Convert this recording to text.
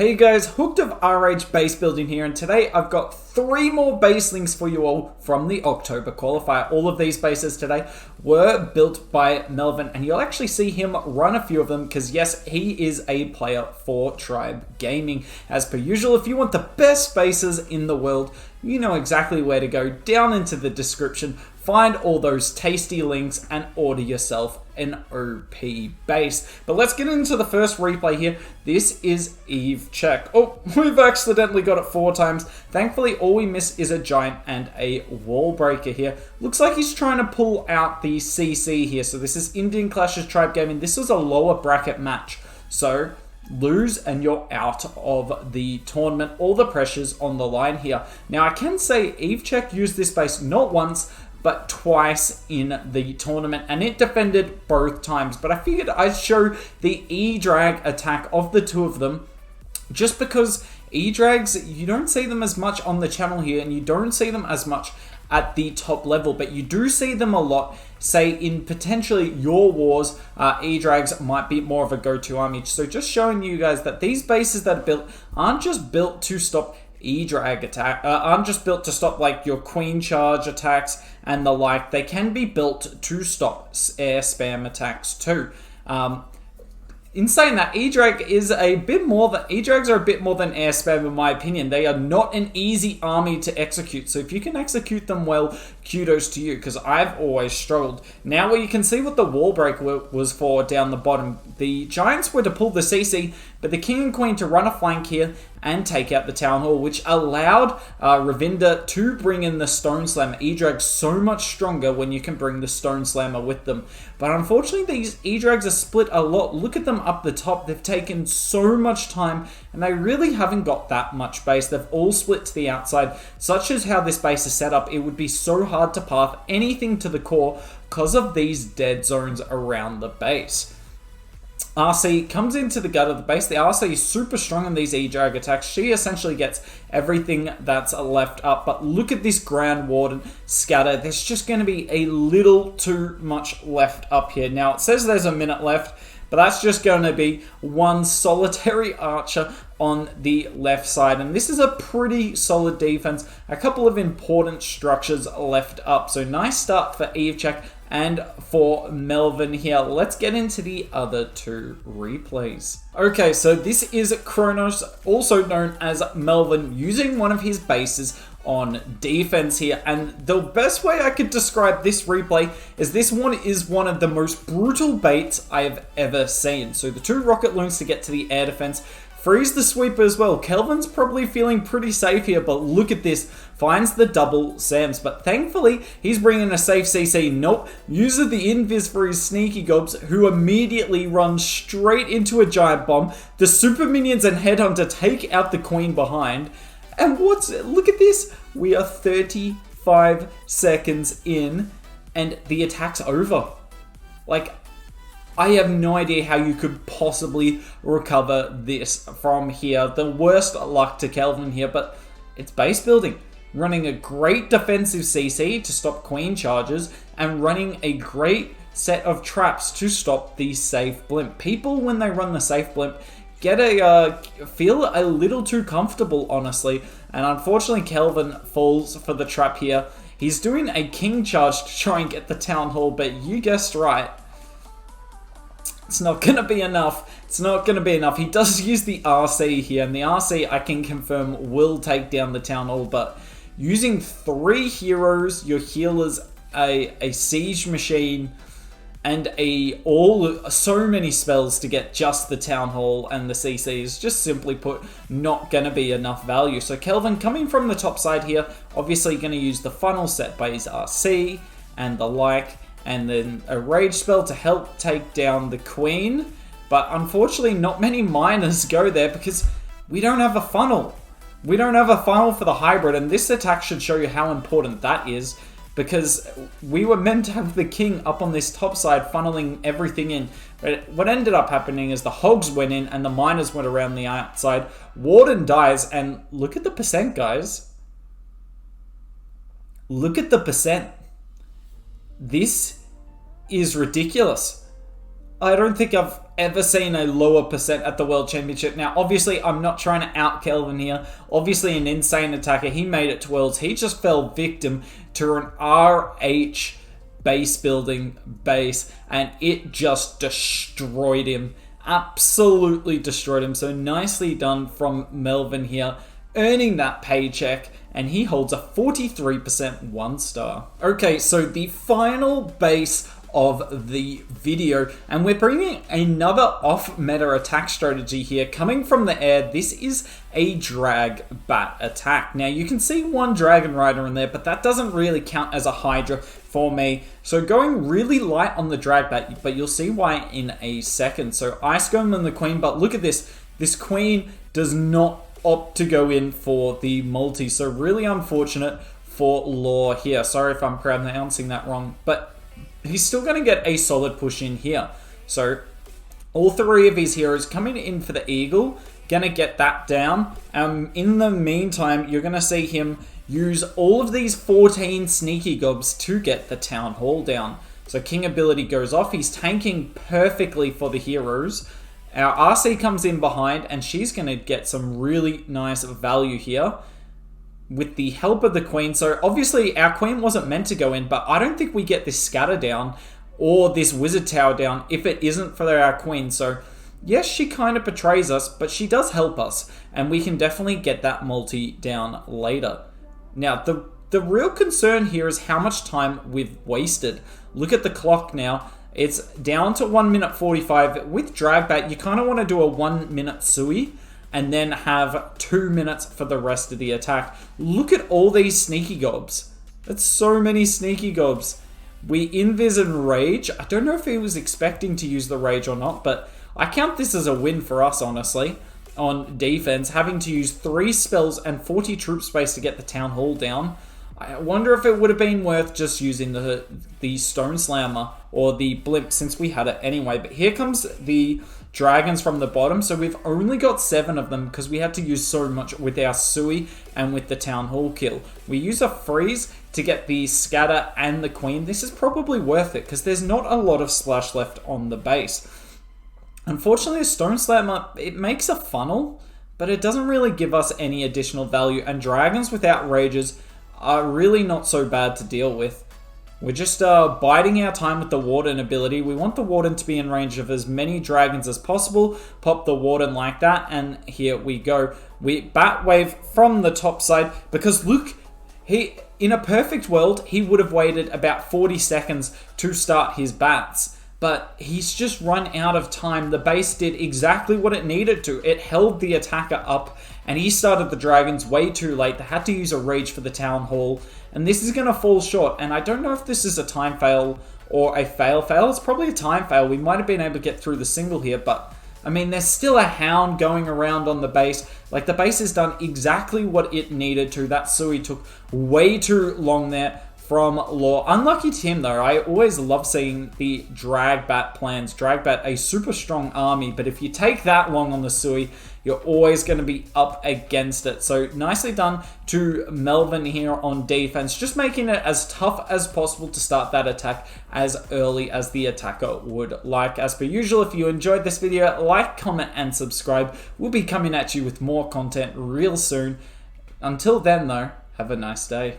Hey guys, Hooked of RH base building here, and today I've got 3 more base links for you all from the October qualifier. All of these bases today were built by Melvin, and you'll actually see him run a few of them because yes, he is a player for Tribe Gaming. As per usual, if you want the best bases in the world, you know exactly where to go. Down into the description, find all those tasty links and order yourself an OP base. But let's get into the first replay here. This is Eve Check. Oh, we've accidentally got it 4 times. Thankfully, all we miss is a giant and a wall breaker here. Looks like he's trying to pull out the CC here. So this is Indian Clashes Tribe Gaming. This is a lower bracket match. So lose and you're out of the tournament. All the pressure's on the line here. Now, I can say Eve Check used this base not once, but twice in the tournament, and it defended both times. But I figured I'd show the E-Drag attack of the two of them, just because E-Drags, you don't see them as much on the channel here, and you don't see them as much at the top level, but you do see them a lot, say in potentially your wars. E-Drags might be more of a go-to army. So just showing you guys that these bases that are built aren't just built to stop E-Drag attack, aren't just built to stop like your queen charge attacks and the like. They can be built to stop air spam attacks too. In saying that, E-Drags are a bit more than air spam in my opinion. They are not an easy army to execute. So if you can execute them well, kudos to you, because I've always struggled. Now you can see what the wall break was for down the bottom. The Giants were to pull the CC, but the King and Queen to run a flank here and take out the Town Hall, which allowed Ravinda to bring in the Stone Slammer. E-Drags so much stronger when you can bring the Stone Slammer with them. But unfortunately, these E-Drags are split a lot. Look at them up the top. They've taken so much time, and they really haven't got that much base. They've all split to the outside. Such as how this base is set up, it would be so hard to path anything to the core because of these dead zones around the base. RC comes into the gut of the base. The RC is super strong in these E-Drag attacks. She essentially gets everything that's left up. But look at this Grand Warden scatter. There's just going to be a little too much left up here. Now, it says there's a minute left, but that's just going to be one solitary archer on the left side. And this is a pretty solid defense. A couple of important structures left up. So nice start for Eve Check and for Melvin here. Let's get into the other 2 replays. Okay, so this is Kronos, also known as Melvin, using one of his bases on defense here. And the best way I could describe this replay is this one is one of the most brutal baits I have ever seen. So the 2 rocket loons to get to the air defense. Freeze the sweeper as well. Kelvin's probably feeling pretty safe here, but look at this. Finds the double Sams, but thankfully, he's bringing a safe CC. Nope. Uses the invis for his sneaky gobs, who immediately run straight into a giant bomb. The super minions and headhunter take out the queen behind. And look at this. We are 35 seconds in, and the attack's over. Like, I have no idea how you could possibly recover this from here. The worst luck to Kelvin here, but it's base building. Running a great defensive CC to stop queen charges, and running a great set of traps to stop the safe blimp. People, when they run the safe blimp, feel a little too comfortable, honestly. And unfortunately, Kelvin falls for the trap here. He's doing a king charge to try and get the Town Hall, but you guessed right. It's not going to be enough. It's not going to be enough. He does use the RC here, and the RC, I can confirm, will take down the Town Hall, but using 3 heroes, your healers, a siege machine, and so many spells to get just the Town Hall and the CC is just simply put not going to be enough value. So Kelvin coming from the top side here, obviously going to use the funnel set by his RC and the like, and then a rage spell to help take down the queen. But unfortunately, not many miners go there because we don't have a funnel. We don't have a funnel for the hybrid, and this attack should show you how important that is, because we were meant to have the king up on this top side funneling everything in. But what ended up happening is the hogs went in and the miners went around the outside. Warden dies, and look at the percent, guys. Look at the percent. This is ridiculous. I don't think I've ever seen a lower percent at the World Championship. Now, obviously, I'm not trying to out Kelvin here. Obviously, an insane attacker. He made it to Worlds. He just fell victim to an RH base building base, and it just destroyed him. Absolutely destroyed him. So nicely done from Melvin here, earning that paycheck, and he holds a 43% 1-star. Okay, so the final base of the video, and we're bringing another off-meta attack strategy here coming from the air. This is a drag bat attack. Now you can see one dragon rider in there, but that doesn't really count as a hydra for me, so going really light on the drag bat, but you'll see why in a second. So Ice Golem and the queen, but look at this queen does not opt to go in for the multi, so really unfortunate for Law here. Sorry if I'm pronouncing that wrong, but he's still going to get a solid push in here. So all three of his heroes coming in for the eagle, going to get that down. In the meantime, you're going to see him use all of these 14 sneaky gobs to get the town hall down. So king ability goes off. He's tanking perfectly for the heroes. Our RC comes in behind, and she's going to get some really nice value here with the help of the queen. So obviously our queen wasn't meant to go in, but I don't think we get this scatter down or this wizard tower down if it isn't for our queen. So yes, she kind of betrays us, but she does help us, and we can definitely get that multi down later. Now the real concern here is how much time we've wasted. Look at the clock now. It's down to 1 minute 45. With Dragbat, you kind of want to do a 1 minute Sui and then have 2 minutes for the rest of the attack. Look at all these sneaky gobs. That's so many sneaky gobs. We invis and rage. I don't know if he was expecting to use the rage or not, but I count this as a win for us, honestly, on defense, having to use 3 spells and 40 troop space to get the town hall down. I wonder if it would have been worth just using the Stone Slammer or the Blimp, since we had it anyway. But here comes the dragons from the bottom. So we've only got 7 of them because we had to use so much with our Sui and with the Town Hall kill. We use a freeze to get the scatter and the queen. This is probably worth it because there's not a lot of splash left on the base. Unfortunately, a Stone Slammer, it makes a funnel, but it doesn't really give us any additional value. And dragons without rages are really not so bad to deal with. We're just biding our time with the Warden ability. We want the Warden to be in range of as many dragons as possible. Pop the Warden like that, and here we go. We bat wave from the top side because look, in a perfect world, he would have waited about 40 seconds to start his bats. But he's just run out of time. The base did exactly what it needed to. It held the attacker up, and he started the dragons way too late. They had to use a rage for the town hall, and this is going to fall short. And I don't know if this is a time fail or a fail. It's probably a time fail. We might have been able to get through the single here, but I mean, there's still a hound going around on the base. Like, the base has done exactly what it needed to. That Sui took way too long there from Law. Unlucky to him though. I always love seeing the Dragbat plans. Dragbat, a super strong army, but if you take that long on the Sui, you're always going to be up against it. So nicely done to Melvin here on defense, just making it as tough as possible to start that attack as early as the attacker would like. As per usual, if you enjoyed this video, like, comment, and subscribe. We'll be coming at you with more content real soon. Until then though, have a nice day.